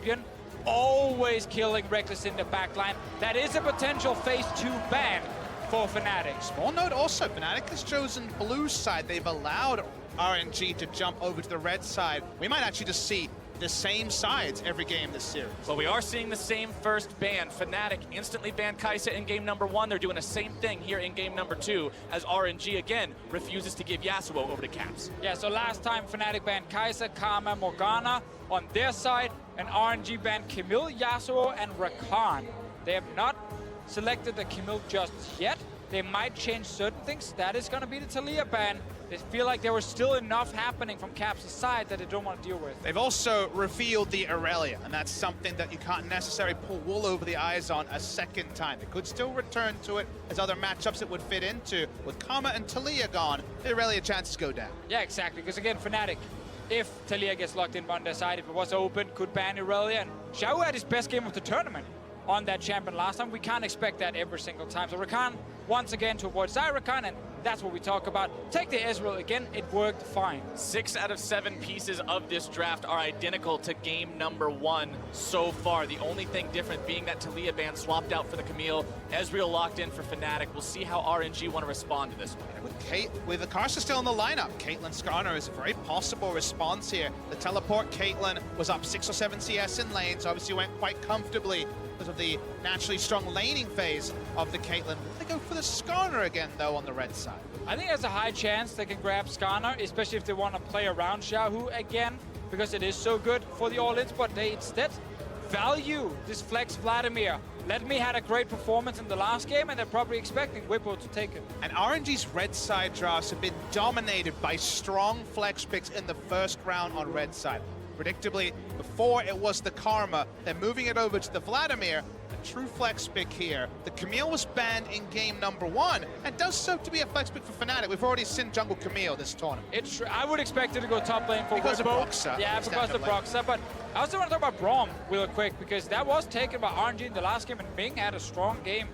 champion, always killing Reckless in the backline. That is a potential phase 2 ban for Fnatic. Small note also, Fnatic has chosen blue side. They've allowed RNG to jump over to the red side. We might actually just see the same sides every game this series. Well, we are seeing the same first ban. Fnatic instantly banned Kai'Sa in game number 1. They're doing the same thing here in game number 2 as RNG again refuses to give Yasuo over to Caps. Yeah, so last time Fnatic banned Kai'Sa, Karma, Morgana on their side, and RNG banned Camille, Yasuo, and Rakan. They have not selected the Camille just yet. They might change certain things. That is going to be the Taliyah ban. They feel like there was still enough happening from Caps' side that they don't want to deal with. They've also revealed the Aurelia, and that's something that you can't necessarily pull wool over the eyes on a second time. They could still return to it as other matchups it would fit into. With Karma and Taliyah gone, the Aurelia chances go down. Yeah, exactly, because again, Fnatic, if Taliyah gets locked in on their side, if it was open, could ban Aurelia. And Xiao had his best game of the tournament on that champion last time. We can't expect that every single time. So Rakan, once again, to avoid Zyrakan, and that's what we talk about. Take the Ezreal again, it worked fine. 6 out of 7 pieces of this draft are identical to game number 1 so far. The only thing different being that Taliyah ban swapped out for the Camille. Ezreal locked in for Fnatic. We'll see how RNG want to respond to this one. With the Karsa still in the lineup, Caitlyn Skarner is a very possible response here. The teleport Caitlyn was up 6 or 7 CS in lanes, obviously went quite comfortably because of the naturally strong laning phase of the Caitlyn. They go for the Skarner again, though, on the red side. I think there's a high chance they can grab Skarner, especially if they want to play around Xiaohu again, because it is so good for the all-ins, but they instead value this flex Vladimir. Letme had a great performance in the last game, and they're probably expecting Whippo to take it. And RNG's red side drafts have been dominated by strong flex picks in the first round on red side. Predictably, before it was the Karma, they're moving it over to the Vladimir. A true flex pick here. The Camille was banned in game number 1, and does so to be a flex pick for Fnatic. We've already seen Jungle Camille this tournament. It's true. I would expect it to go top lane for because Whippo. Of Broxah. Yeah, because of Broxah. But I also want to talk about Braum real quick, because that was taken by RNG in the last game, and Ming had a strong game,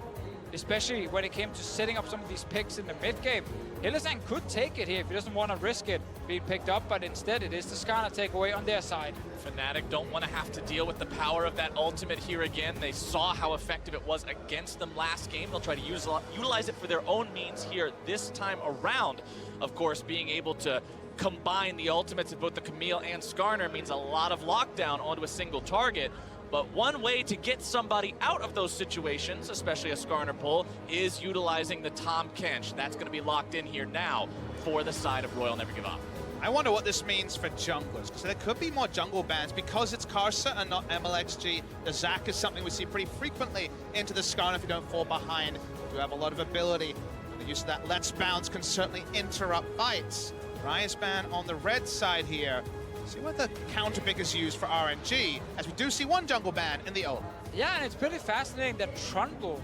especially when it came to setting up some of these picks in the mid game. Hylissang could take it here if he doesn't want to risk it being picked up, but instead it is the Skarner takeaway on their side. Fnatic don't want to have to deal with the power of that ultimate here again. They saw how effective it was against them last game. They'll try to utilize it for their own means here this time around. Of course, being able to combine the ultimates of both the Camille and Skarner means a lot of lockdown onto a single target. But one way to get somebody out of those situations, especially a Skarner pull, is utilizing the Tahm Kench. That's going to be locked in here now for the side of Royal Never Give Up. I wonder what this means for junglers, because there could be more jungle bans because it's Karsa and not MLXG. The Zac is something we see pretty frequently into the Skarner if you don't fall behind. You have a lot of ability. The use of that Let's Bounce can certainly interrupt fights. Rise ban on the red side here. See what the counter pick is used for RNG, as we do see one jungle ban in the O. Yeah, and it's pretty fascinating that Trundle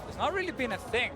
has not really been a thing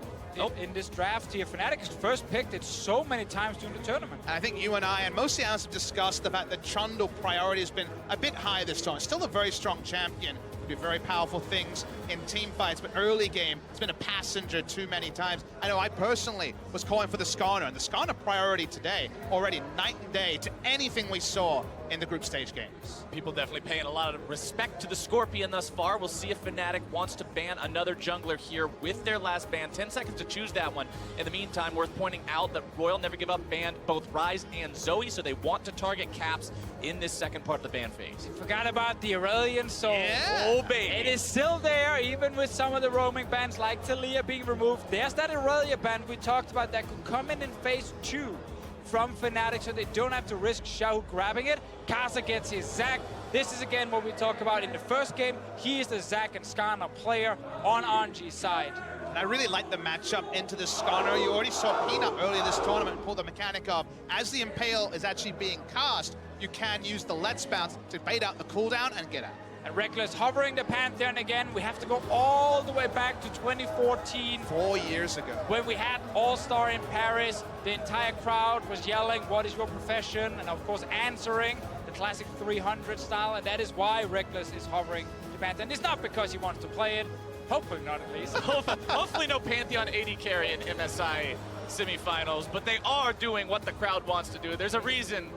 in this draft here. Fnatic has first picked it so many times during the tournament. And I think you and I, and most of the analysts have discussed the fact that Trundle priority has been a bit higher this tournament. Still a very strong champion. Do very powerful things in team fights, but early game, it's been a passenger too many times. I know I personally was calling for the Skarner, and the Skarner priority today, already night and day to anything we saw in the group stage games. People definitely paying a lot of respect to the Scorpion thus far. We'll see if Fnatic wants to ban another jungler here with their last ban. 10 seconds to choose that one. In the meantime, worth pointing out that Royal Never Give Up banned both Ryze and Zoe, so they want to target Caps in this second part of the ban phase. Forgot about the Aurelion Soul. Yeah. Oh, baby. It is still there, even with some of the roaming bans like Taliyah being removed. There's that Aurelia ban we talked about that could come in phase 2 from Fnatic, so they don't have to risk Xiaohu grabbing it. Karsa gets his Zac. This is again what we talked about in the first game. He is the Zac and Skarner player on RNG's side. And I really like the matchup into the Skarner. You already saw Peanut earlier this tournament pull the mechanic of, as the Impale is actually being cast, you can use the Let's Bounce to bait out the cooldown and get out. And Reckless hovering the Pantheon again. We have to go all the way back to 2014. 4 years ago. When we had All-Star in Paris, the entire crowd was yelling, "What is your profession?" And of course answering the classic 300 style, and that is why Reckless is hovering the Pantheon. It's not because he wants to play it, hopefully not at least. Hopefully no Pantheon AD carry in MSI semifinals, but they are doing what the crowd wants to do. There's a reason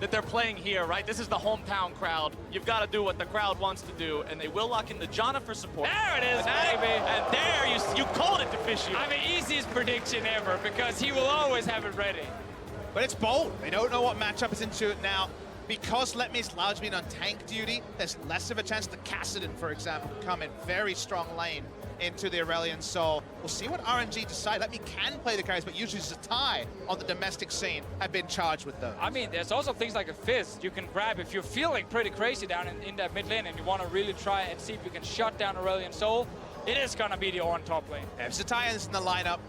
that they're playing here, right? This is the hometown crowd. You've got to do what the crowd wants to do, and they will lock in the Jana for support. There it is, Fnatic, baby. And there, you called it, Deficio. I mean, easiest prediction ever, because he will always have it ready. But it's bold. They don't know what matchup is into it now. Because Letme's largely been on tank duty, there's less of a chance that Kassadin, for example, can come in very strong lane into the Aurelion Sol. We'll see what RNG decide. Letme can play the carries, but usually it's a tie on the domestic scene have been charged with those. I mean, there's also things like a fist you can grab if you're feeling pretty crazy down in that mid lane and you want to really try and see if you can shut down Aurelion Sol. It is going to be the Ornn top lane. If Zatai is in the lineup,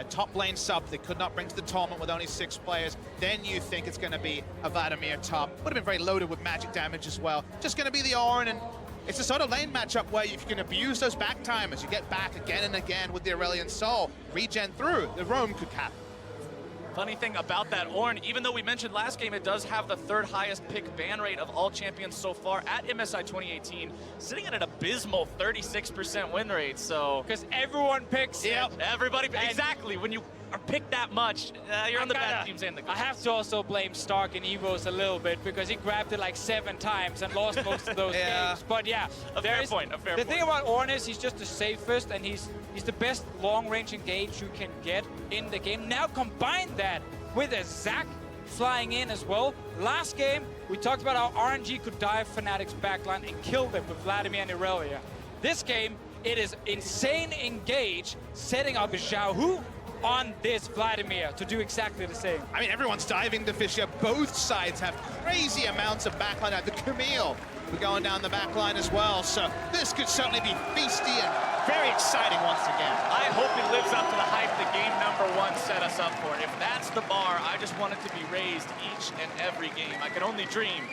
top lane sub, they could not bring to the tournament with only 6 players, then you think it's going to be a Vladimir top. Would have been very loaded with magic damage as well. Just going to be the Ornn, and it's a sort of lane matchup where if you can abuse those back timers, you get back again and again with the Aurelion Sol, regen through, the roam could happen. Funny thing about that Ornn, even though we mentioned last game, it does have the 3rd highest pick ban rate of all champions so far at MSI 2018, sitting at an abysmal 36% win rate, so... Because everyone picks it. Everybody, exactly, when you are picked that much, you're on the bad teams and the good I have to also blame Stark and Evos a little bit, because he grabbed it like 7 times and lost most of those games. But yeah, a fair point. The thing about Ornn is he's just the safest, and he's the best long-range engage you can get in the game. Now combine that with a Zac flying in as well. Last game, we talked about how RNG could dive Fnatic's backline and kill them with Vladimir and Irelia. This game, it is insane engage, setting up a Xiaohu on this Vladimir to do exactly the same. I mean, everyone's diving to Fisher. Both sides have crazy amounts of backline. The Camille, we're going down the backline as well. So this could certainly be feisty and very exciting once again. I hope it lives up to the hype that game #1 set us up for. If that's the bar, I just want it to be raised each and every game. I can only dream,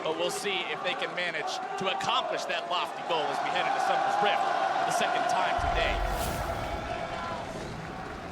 but we'll see if they can manage to accomplish that lofty goal as we head into Summer's Rift for the 2nd time today.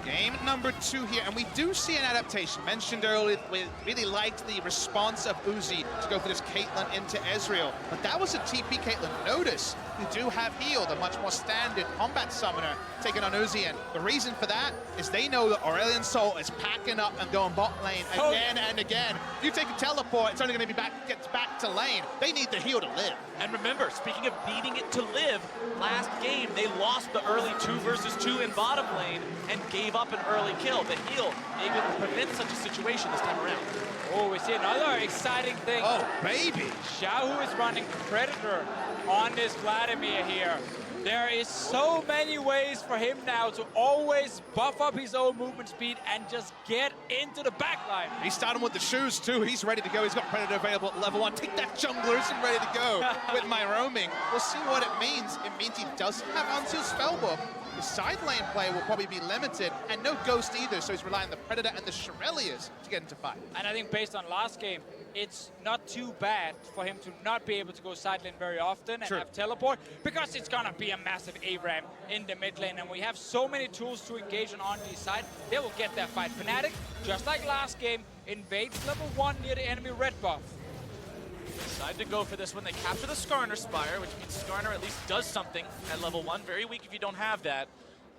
Game #2 here, and we do see an adaptation. Mentioned earlier, we really liked the response of Uzi to go for this Caitlyn into Ezreal, but that was a TP Caitlyn. Notice we do have heal, the much more standard combat summoner taking on Uzi, and the reason for that is they know that Aurelion Sol is packing up and going bot lane again and again. If you take a teleport, it's only going to be gets back to lane. They need the heal to live. And remember, speaking of needing it to live, last game they lost the early 2 versus 2 in bottom lane and gave up an early kill. The heal able to prevent such a situation this time around. Oh, we see another exciting thing. Oh, baby. Xiaohu is running Predator on this Vladimir here. There is so many ways for him now to always buff up his own movement speed and just get into the backline. He's starting with the shoes too. He's ready to go. He's got Predator available at level 1. Take that, junglers, and ready to go with my roaming. We'll see what it means. It means he doesn't have Unsealed Spellbook. His side lane play will probably be limited, and no Ghost either, so he's relying on the Predator and the Shirelias to get into fight. And I think based on last game, it's not too bad for him to not be able to go side lane very often and have teleport, because it's gonna be a massive A-Ram in the mid lane, and we have so many tools to engage on RNG's side. They will get that fight. Fnatic, just like last game, invades level 1 near the enemy red buff. Decide to go for this one. They capture the Skarner Spire, which means Skarner at least does something at level 1. Very weak if you don't have that.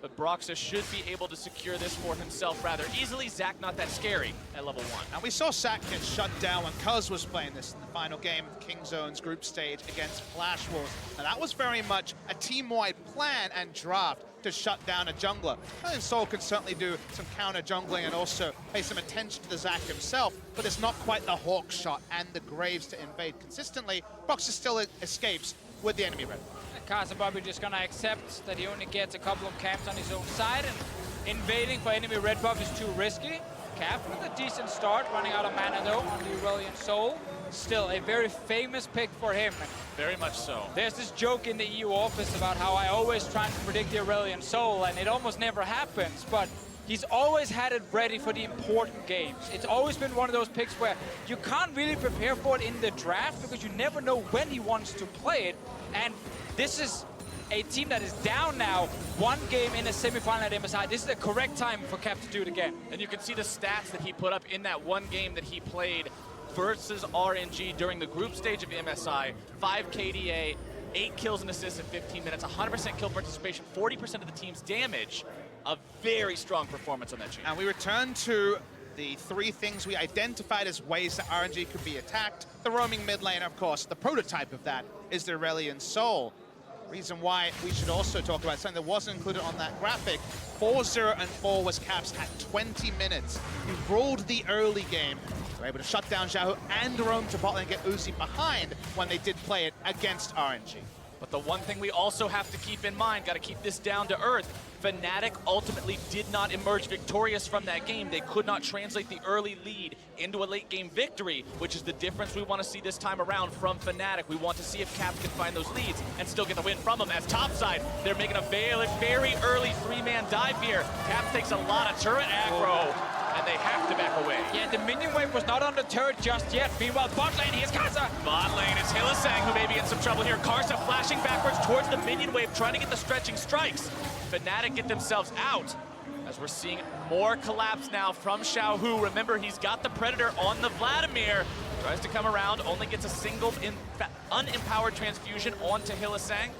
But Broxah should be able to secure this for himself rather easily. Zac not that scary at level 1. And we saw Zac get shut down when Cuz was playing this in the final game of Kingzone's group stage against Flash Wolves. And that was very much a team-wide plan and draft to shut down a jungler. And Sol can certainly do some counter jungling and also pay some attention to the Zac himself, but it's not quite the Hawk shot and the Graves to invade consistently. Broxah still escapes with the enemy red. Bobby just gonna accept that he only gets a couple of camps on his own side, and invading for enemy red buff is too risky. Cap with a decent start, running out of mana though on the Aurelion Sol. Still a very famous pick for him. Very much so. There's this joke in the EU office about how I always try to predict the Aurelion Sol, and it almost never happens, but he's always had it ready for the important games. It's always been one of those picks where you can't really prepare for it in the draft because you never know when he wants to play it, and this is a team that is down now, 1 game in a semifinal at MSI. This is the correct time for Cap to do it again. And you can see the stats that he put up in that 1 game that he played versus RNG during the group stage of MSI. 5 KDA, 8 kills and assists in 15 minutes, 100% kill participation, 40% of the team's damage. A very strong performance on that chain. And we return to the 3 things we identified as ways that RNG could be attacked. The roaming mid lane, of course, the prototype of that is the Aurelion Soul. Reason why we should also talk about something that wasn't included on that graphic. 4-0 and 4 was Caps at 20 minutes. He ruled the early game. They were able to shut down Xiaohu and roam to bot lane and get Uzi behind when they did play it against RNG. But the one thing we also have to keep in mind, got to keep this down to earth, Fnatic ultimately did not emerge victorious from that game. They could not translate the early lead into a late game victory, which is the difference we want to see this time around from Fnatic. We want to see if Caps can find those leads and still get the win from them. As topside, they're making a very early 3-man dive here. Caps takes a lot of turret aggro, and they have to back away. Yeah, the minion wave was not on the turret just yet. Meanwhile, bot lane, here's Karsa. Bot lane is Hylissang, who may be in some trouble here. Karsa flashing backwards towards the minion wave, trying to get the stretching strikes. Fnatic get themselves out, as we're seeing more collapse now from Xiaohu. Remember, he's got the Predator on the Vladimir. Tries to come around, only gets a single unempowered transfusion onto Hylissang.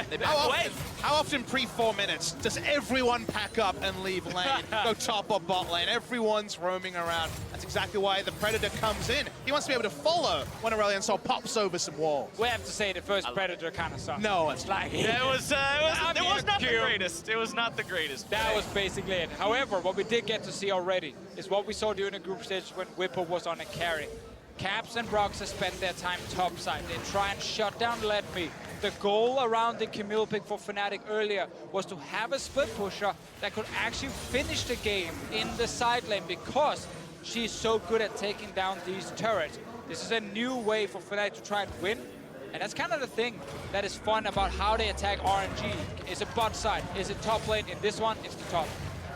They back away. How often pre-4 minutes does everyone pack up and leave lane, go top or bot lane? Everyone's roaming around. That's exactly why the Predator comes in. He wants to be able to follow when Aurelion Sol pops over some walls. We have to say the first Predator kind of sucked. No, it's like it was not the greatest. It was not the greatest. That was basically it. However, what we did get to see already is what we saw during the group stage when Whipper was on a carry. Caps and Broxah spent their time topside. They try and shut down Let Me. The goal around the Camille pick for Fnatic earlier was to have a split pusher that could actually finish the game in the side lane because she's so good at taking down these turrets. This is a new way for Fnatic to try and win. And that's kind of the thing that is fun about how they attack RNG. Is it bot side? Is it top lane? In this one, it's the top.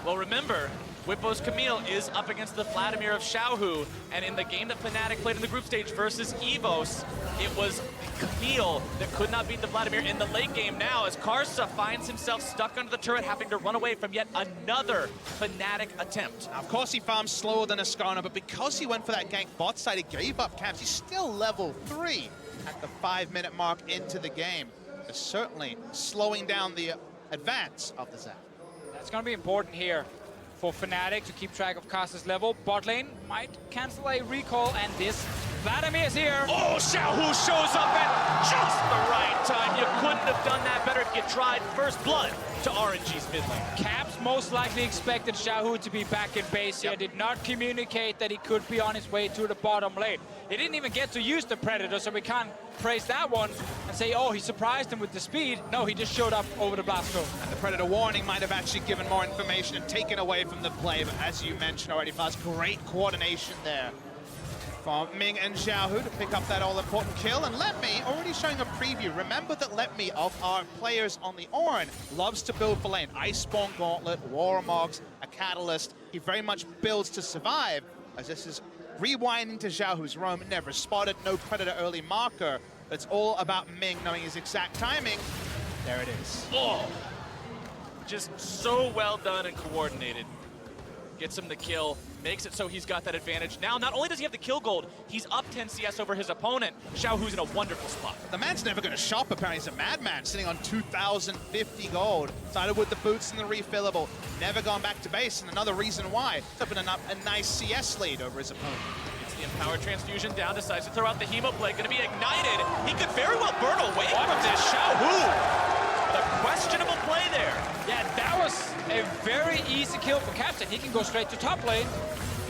Well, remember, Whippo's Camille is up against the Vladimir of Xiaohu, and in the game that Fnatic played in the group stage versus EVOS, it was Camille that could not beat the Vladimir in the late game now, as Karsa finds himself stuck under the turret, having to run away from yet another Fnatic attempt. Now, of course, he farms slower than Ascana, but because he went for that gank bot side, he gave up Caps. He's still level 3 at the 5-minute mark into the game. It's certainly slowing down the advance of the Zap. That's going to be important here for Fnatic to keep track of Karsa's level. Bot lane might cancel a recall, and this Vladimir's here. Oh, Xiaohu shows up at just the right time. You couldn't have done that better if you tried. First blood to RNG's mid lane. Caps most likely expected Xiaohu to be back in base here. Did not communicate that he could be on his way to the bottom lane. He didn't even get to use the Predator, so we can't praise that one and say, oh, he surprised him with the speed. No, he just showed up over the blast zone. And the Predator warning might have actually given more information and taken away from the play, but as you mentioned already, Faz, great coordination there from Ming and Xiaohu to pick up that all-important kill. And Let Me already showing a preview. Remember that Let Me, of our players on the Orin, loves to build for lane. Iceborne Gauntlet, Warmogs, a Catalyst. He very much builds to survive, as this is rewinding to Xiaohu's roam. Never spotted, no Predator early marker. It's all about Ming knowing his exact timing. There it is. Oh, just so well done and coordinated. Gets him the kill, makes it so he's got that advantage. Now, not only does he have the kill gold, he's up 10 CS over his opponent. Xiaohu's in a wonderful spot. The man's never going to shop, apparently. He's a madman, sitting on 2,050 gold. Started with the boots and the refillable. Never gone back to base, and another reason why. Opening up a nice CS lead over his opponent. It's the empowered transfusion down, decides to throw out the Hemo Blade. Going to be ignited. He could very well burn away from this. Xiaohu, the questionable play there. Yeah, that was a very easy kill for Caps, and he can go straight to top lane.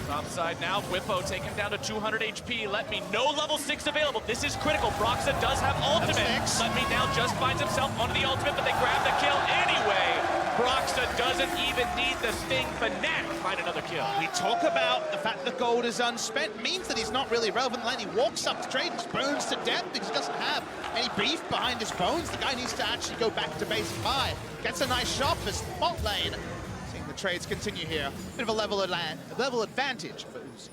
Topside now, Whippo taken down to 200 HP. Let Me, no level 6 available. This is critical. Broxah does have ultimate. Let Me now just finds himself onto the ultimate, but they grab the kill anyway. Broxah doesn't even need the sting. Fnatic find another kill. We talk about the fact that the gold is unspent, means that he's not really relevant. Then he walks up to trade, just burns to death because he doesn't have any beef behind his bones. The guy needs to actually go back to base and buy. Gets a nice shot for bot lane. Seeing the trades continue here. Bit of a level advantage for Uzi.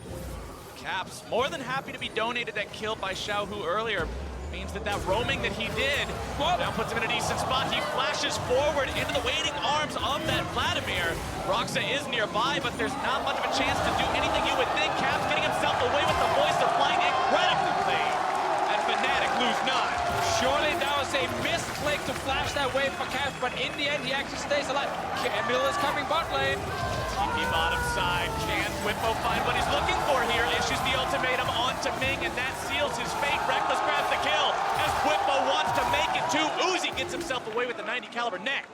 Caps more than happy to be donated that kill by Xiaohu earlier. Means that roaming that he did now puts him in a decent spot. He flashes forward into the waiting arms of that Vladimir. Broxah is nearby, but there's not much of a chance to do anything you would think. Caps getting himself away with the voice of flying incredibly. And Fnatic lose 9. Surely that was a missed flick to flash that wave for Caps, but in the end, he actually stays alive. Emil is coming bot lane. TP bottom side. Can Whippo find what he's looking for here? Issues the ultimatum onto Ming, and that seals his fate. Reckless grabs the kill as Whippo wants to make it too. Uzi gets himself away with the 90 caliber neck.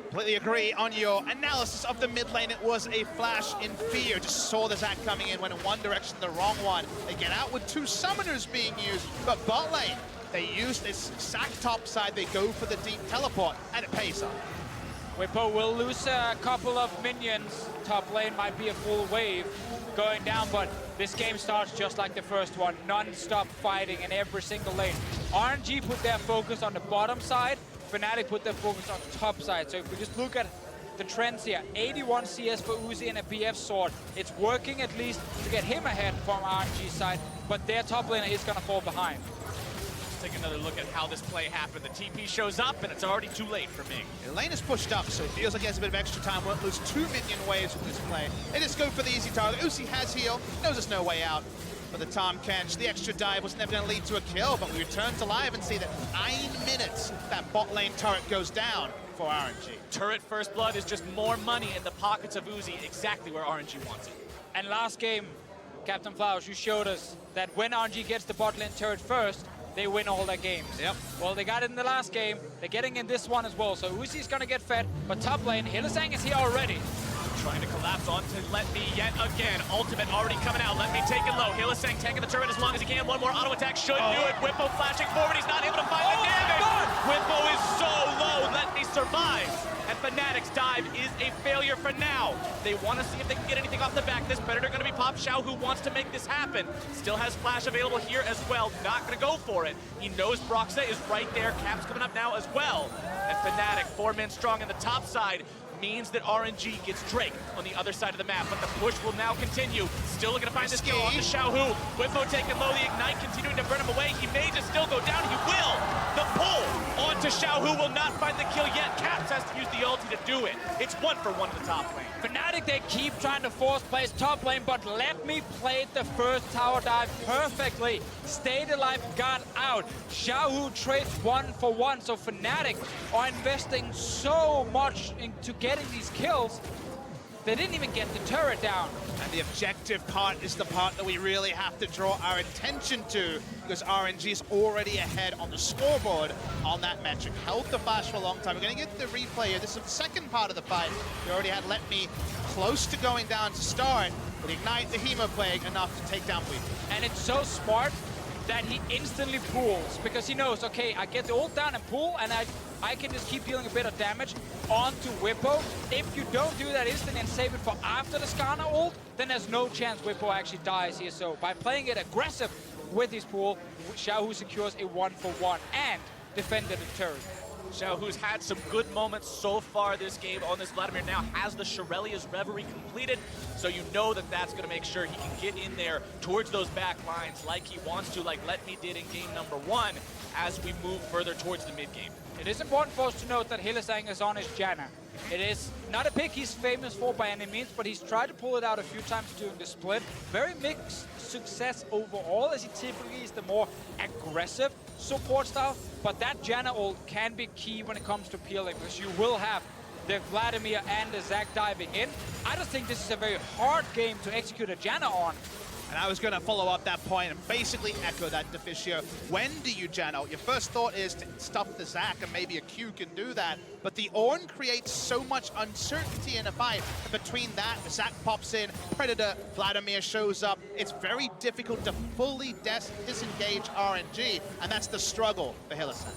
Completely agree on your analysis of the mid lane. It was a flash in fear. Just saw the Zac coming in, went in one direction, the wrong one. They get out with 2 summoners being used, but bot lane, they use this Zac top side. They go for the deep teleport, and it pays off. Whippo will lose a couple of minions. Top lane might be a full wave going down, but this game starts just like the first one. Non-stop fighting in every single lane. RNG put their focus on the bottom side. Fnatic put their focus on top side. So if we just look at the trends here, 81 CS for Uzi and a BF sword. It's working at least to get him ahead from RNG side, but their top laner is gonna fall behind. Let's take another look at how this play happened. The TP shows up and it's already too late for Ming. The lane is pushed up, so it feels like he has a bit of extra time. Won't lose 2 minion waves with this play. They just go for the easy target. Uzi has heal, knows there's no way out. For the Tom Kench, the extra dive was never going to lead to a kill, but we return to live and see that 9 minutes that bot lane turret goes down for RNG. Turret first blood is just more money in the pockets of Uzi, exactly where RNG wants it. And last game, Captain Flowers, you showed us that when RNG gets the bot lane turret first, they win all their games. Yep. Well, they got it in the last game. They're getting in this one as well. So Uzi's going to get fed, but top lane, Hylissang is here already. Trying to collapse onto Let Me yet again. Ultimate already coming out. Let Me take it low. Hylissang tanking the turret as long as he can. One more auto attack should do it. Whippo flashing forward. He's not able to find the damage. Whippo is so low. Let Me survives. And Fnatic's dive is a failure for now. They want to see if they can get anything off the back. This Predator going to be Pop Xiao, who wants to make this happen. Still has flash available here as well. Not going to go for it. He knows Broxa is right there. Cap's coming up now as well. And Fnatic, 4 men strong in the top side, means that RNG gets Drake on the other side of the map, but the push will now continue. Still looking to find this kill on the Xiaohu. Whippo taking low, the Ignite continuing to burn him away. He may just still go down. He will. The pull onto Xiaohu will not find the kill yet. Caps has to use the ulti to do it. It's 1-for-1 in the top lane. Fnatic, they keep trying to force plays top lane, but Let Me played the first tower dive perfectly. Stayed alive, got out. Xiaohu trades 1-for-1, so Fnatic are investing so much into getting these kills. They didn't even get the turret down. And the objective part is the part that we really have to draw our attention to, because RNG is already ahead on the scoreboard on that metric. Held the flash for a long time. We're going to get the replay here. This is the second part of the fight. We already had Let Me close to going down to start, but Ignite the Hemoplague enough to take down Weaver. And it's so smart that he instantly pulls, because he knows, okay, I get the ult down and pull, and I can just keep dealing a bit of damage onto Whippo. If you don't do that instantly and save it for after the Skarner ult, then there's no chance Whippo actually dies here. So by playing it aggressive with his pool, Xiaohu secures a 1-for-1 and defended the turret. Xiaohu's had some good moments so far this game on this Vladimir. Now has the Shirelia's Reverie completed, so you know that that's going to make sure he can get in there towards those back lines like he wants to, like Let Me did in game number 1 as we move further towards the mid game. It is important for us to note that Hylissang is on his Janna. It is not a pick he's famous for by any means, but he's tried to pull it out a few times during the split. Very mixed success overall, as he typically is the more aggressive support style. But that Janna ult can be key when it comes to peeling, because you will have the Vladimir and the Zac diving in. I just think this is a very hard game to execute a Janna on. And I was going to follow up that point and basically echo that, Deficio. When do you Jano? Your first thought is to stuff the Zac, and maybe a Q can do that. But the Ornn creates so much uncertainty in a fight. Between that, the Zac pops in, Predator, Vladimir shows up. It's very difficult to fully disengage RNG, and that's the struggle for Hylissang.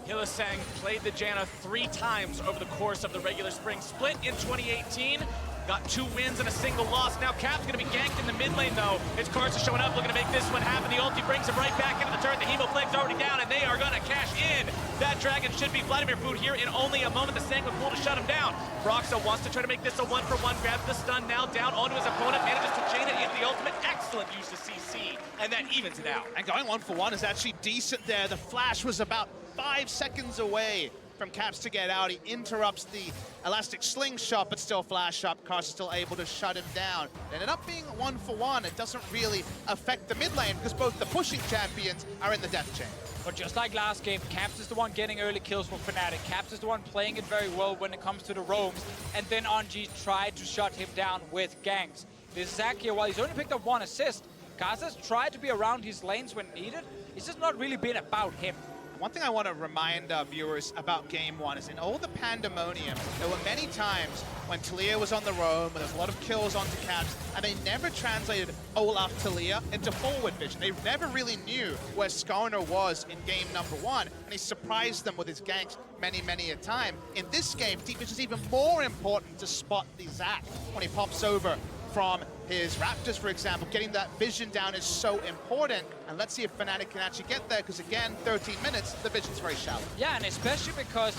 Hylissang played the Janna 3 times over the course of the regular spring split in 2018. Got 2 wins and a single loss. Now Cap's gonna be ganked in the mid lane though. It's Karsa showing up, looking to make this one happen. The ulti brings him right back into the turret. The Hemoplague's already down, and they are gonna cash in. That dragon should be Vladimir food here in only a moment. The Sanguine Pool to shut him down. Broxa wants to try to make this a 1-for-1. Grabs the stun now down onto his opponent. Manages to chain it into the ultimate. Excellent use of CC, and that evens it out. And going 1-for-1 is actually decent there. The flash was about 5 seconds away from Caps to get out. He interrupts the elastic slingshot, but still flash up. Karsa's still able to shut him down. It ended up being 1-for-1. It doesn't really affect the mid lane because both the pushing champions are in the death chain. But just like last game, Caps is the one getting early kills for Fnatic. Caps is the one playing it very well when it comes to the roams. And then RNG tried to shut him down with ganks. This Zac here, while he's only picked up 1 assist, Kaza's tried to be around his lanes when needed. It's just not really been about him. One thing I want to remind viewers about Game 1 is in all the pandemonium, there were many times when Talia was on the roam, and there was a lot of kills onto Caps, and they never translated Olaf Talia into forward vision. They never really knew where Skarner was in game number 1, and he surprised them with his ganks many a time. In this game, deep vision is even more important to spot the Zac when he pops over from his Raptors, for example. Getting that vision down is so important, and let's see if Fnatic can actually get there, because again, 13 minutes, the vision's very shallow. Yeah, and especially because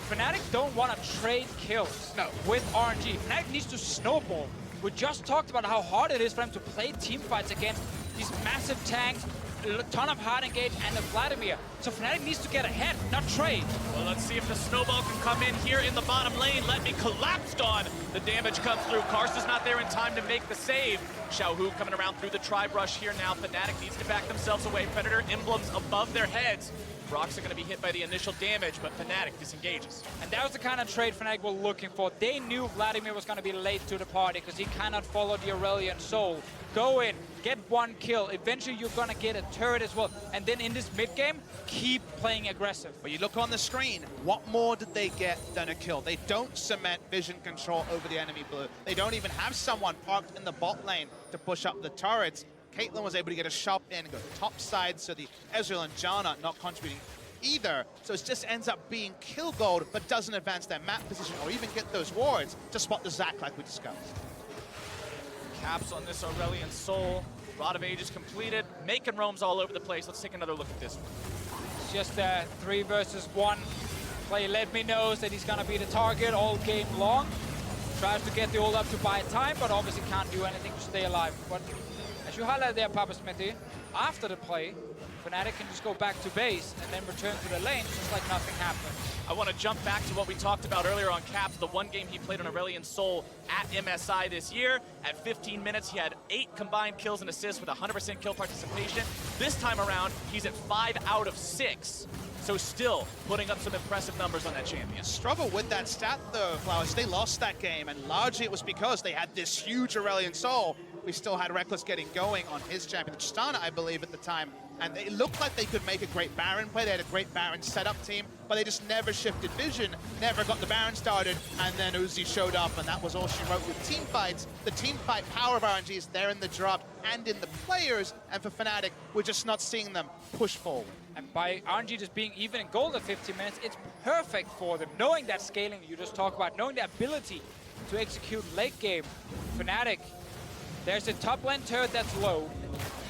Fnatic don't want to trade kills with RNG. Fnatic needs to snowball. We just talked about how hard it is for them to play team fights against these massive tanks, a ton of hard engage, and the Vladimir. So Fnatic needs to get ahead, not trade. Well, let's see if the snowball can come in here in the bottom lane. Let me collapsed on. The damage comes through. Karsta's not there in time to make the save. Xiaohu coming around through the tri-brush here now. Fnatic needs to back themselves away. Predator emblems above their heads. Rocks are going to be hit by the initial damage, but Fnatic disengages. And that was the kind of trade Fnatic were looking for. They knew Vladimir was going to be late to the party because he cannot follow the Aurelian Soul. Go in, get 1 kill. Eventually, you're going to get a turret as well. And then in this mid-game, keep playing aggressive. But you look on the screen, what more did they get than a kill? They don't cement vision control over the enemy blue. They don't even have someone parked in the bot lane to push up the turrets. Caitlyn was able to get a shot in, go top side, so the Ezreal and Janna not contributing either. So it just ends up being kill gold, but doesn't advance their map position or even get those wards to spot the Zac like we discussed. Caps on this Aurelian Soul. Rod of Ages completed. Making roams all over the place. Let's take another look at this one. It's just a 3 versus 1. Play Let Me knows that he's going to be the target all game long. Tries to get the ult up to buy time, but obviously can't do anything to stay alive. But as you highlighted there, Papa Smithy, after the play, Fnatic can just go back to base and then return to the lane just like nothing happened. I want to jump back to what we talked about earlier on Caps, the one game he played on Aurelian Soul at MSI this year. At 15 minutes, he had 8 combined kills and assists with 100% kill participation. This time around, he's at 5 out of 6. So still putting up some impressive numbers on that champion. Struggle with that stat though, Flowers. They lost that game, and largely it was because they had this huge Aurelian Soul. We still had Reckless getting going on his champion, Tristana, I believe, at the time. And it looked like they could make a great Baron play. They had a great Baron setup team, but they just never shifted vision, never got the Baron started, and then Uzi showed up, and that was all she wrote with team fights. The team fight power of RNG is there in the draft and in the players, and for Fnatic, we're just not seeing them push forward. And by RNG just being even in gold at 15 minutes, it's perfect for them. Knowing that scaling you just talked about, knowing the ability to execute late game, Fnatic, there's a top lane turret that's low.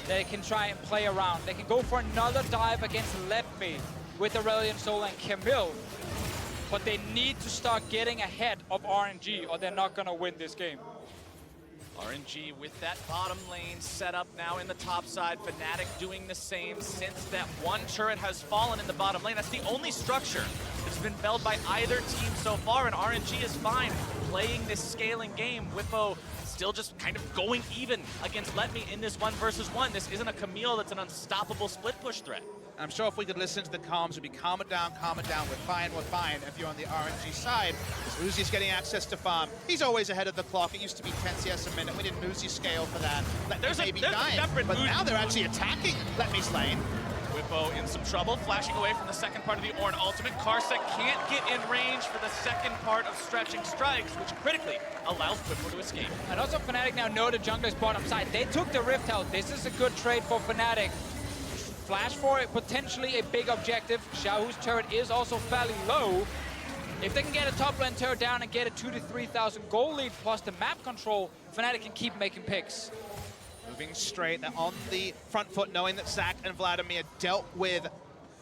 They can try and play around. They can go for another dive against Lepme with Aurelian Soul and Camille. But they need to start getting ahead of RNG or they're not going to win this game. RNG with that bottom lane set up now in the top side. Fnatic doing the same since that one turret has fallen in the bottom lane. That's the only structure that's been felled by either team so far, and RNG is fine playing this scaling game. Whippo still just kind of going even against Let Me in this 1 versus 1. This isn't a Camille that's an unstoppable split push threat. I'm sure if we could listen to the comms, we'd be calm it down, we're fine, if you're on the RNG side. Uzi's getting access to farm. He's always ahead of the clock. It used to be 10 CS a minute. We didn't Uzi scale for that. There's a separate but now they're actually attacking Let Me's lane. Whippo in some trouble, flashing away from the second part of the Ornn ultimate. Karsa can't get in range for the second part of stretching strikes, which critically allows Whippo to escape. And also Fnatic now know the jungler's bottom side. They took the Rift out. This is a good trade for Fnatic. Flash for it, potentially a big objective. Xiaohu's turret is also fairly low. If they can get a top lane turret down and get a 2,000 to 3,000 goal lead plus the map control, Fnatic can keep making picks. Moving straight, they're on the front foot, knowing that Zac and Vladimir dealt with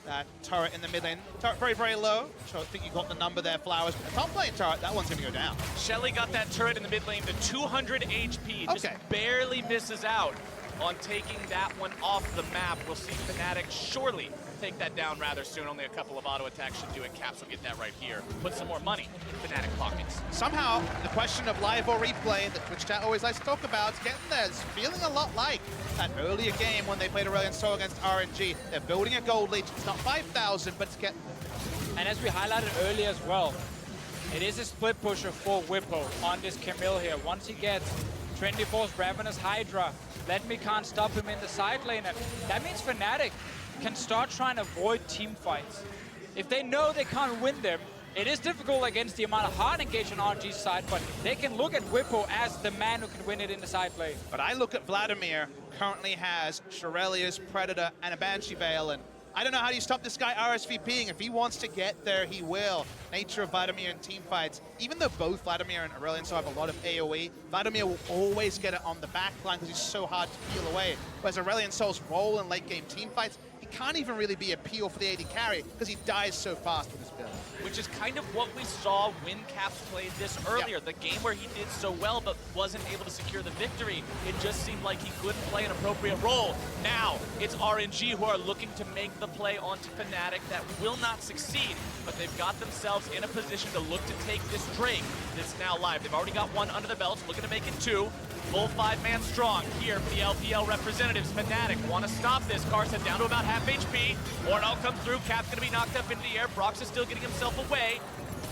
that turret in the mid lane. Turret very low. So I think you got the number there, Flowers. But the top lane turret, that one's gonna go down. Shelly got that turret in the mid lane to 200 HP. Just Okay. barely misses out. on taking that one off the map. We'll see Fnatic surely take that down rather soon. Only a couple of auto attacks should do it. Caps will get that right here. Put some more money in Fnatic pockets. Somehow, the question of live or replay that Twitch chat always likes to talk about is getting there. It's feeling a lot like that earlier game when they played Aurelion Sol against RNG. They're building a gold lead. It's not 5,000, but it's getting there. And as we highlighted earlier as well, it is a split pusher for Whippo on this Camille here. Once he gets 24's Ravenous Hydra, Let Me can't stop him in the side lane. And that means Fnatic can start trying to avoid team fights. If they know they can't win them, it is difficult against the amount of hard engagement on RNG's side, but they can look at Whippo as the man who can win it in the side lane. But I look at Vladimir, currently has Shurelia's Predator and a Banshee Veil, and I don't know how you stop this guy RSVPing. If he wants to get there, he will. Nature of Vladimir in team fights, even though both Vladimir and Aurelion Sol have a lot of AoE, Vladimir will always get it on the back line because he's so hard to peel away. Whereas Aurelion Sol's role in late game team fights, he can't even really be a peel for the AD carry because he dies so fast with his build. Which is kind of what we saw when Caps played this earlier. Yep. The game where he did so well but wasn't able to secure the victory. It just seemed like he couldn't play an appropriate role. Now, it's RNG who are looking to make the play onto Fnatic that will not succeed, but they've got themselves in a position to look to take this Drake that's now live. They've already got one under the belt, looking to make it two. Full 5-man strong here for the LPL representatives. Fnatic want to stop this. Carson down to about half HP. Ornal comes through. Cap's going to be knocked up into the air. Brox is still getting himself away.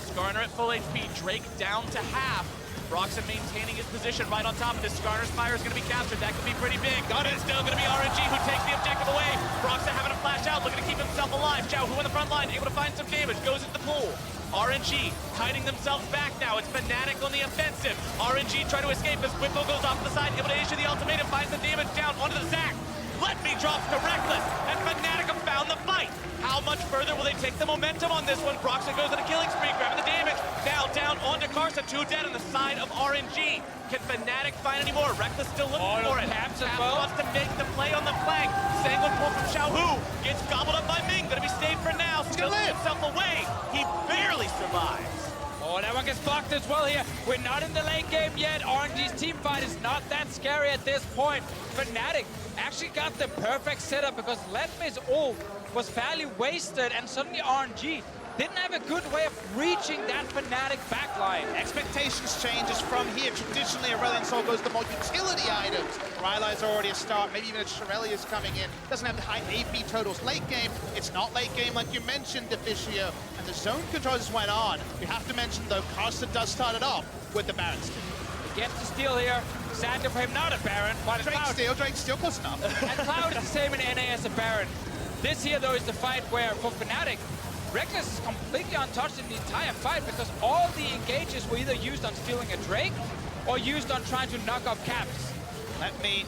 Skarner at full HP. Drake down to half. Broxon maintaining his position right on top of this. Skarner's fire is going to be captured. That could be pretty big. Got it. It's still going to be RNG who takes the objective away. Broxon having to flash out, looking to keep himself alive. Xiao, who on the front line, able to find some damage, goes into the pool. RNG hiding themselves back now. It's Fnatic on the offensive. RNG trying to escape as Whippo goes off to the side, able to issue the ultimatum, finds the damage down onto the Zac. Let Me drops to Reckless, and Fnatic have found the fight. How much further will they take the momentum on this one? Broxon goes on a killing spree, grabbing the damage. Now down onto Carson, 2 dead on the side of RNG. Can Fnatic find any more? Reckless still looking for it. Caps wants to make the play on the flank. Sanguine pull from Xiaohu. Gets gobbled up by Ming. Gonna be saved for now. Still himself away. He barely survives. Oh, that one gets blocked as well here. We're not in the late game yet. RNG's team fight is not that scary at this point. Fnatic actually got the perfect setup because Letme's ult was fairly wasted, and suddenly RNG didn't have a good way of reaching that Fnatic backline. Expectations changes from here. Traditionally, Aurelion Sol goes the more utility items. Ryla's already a start, maybe even a Shurelia's coming in. Doesn't have the high AP totals. Late game, it's not late game like you mentioned, Deficio. And the zone control just went on. We have to mention, though, Carson does start it off with the Baron steal. He gets the steal here. Sander for him, not a Baron, but Drake steal, close enough. And Cloud is the same in NA as a Baron. This here, though, is the fight where, for Fnatic, Reckless is completely untouched in the entire fight because all the engages were either used on stealing a Drake or used on trying to knock off Caps. Let Me,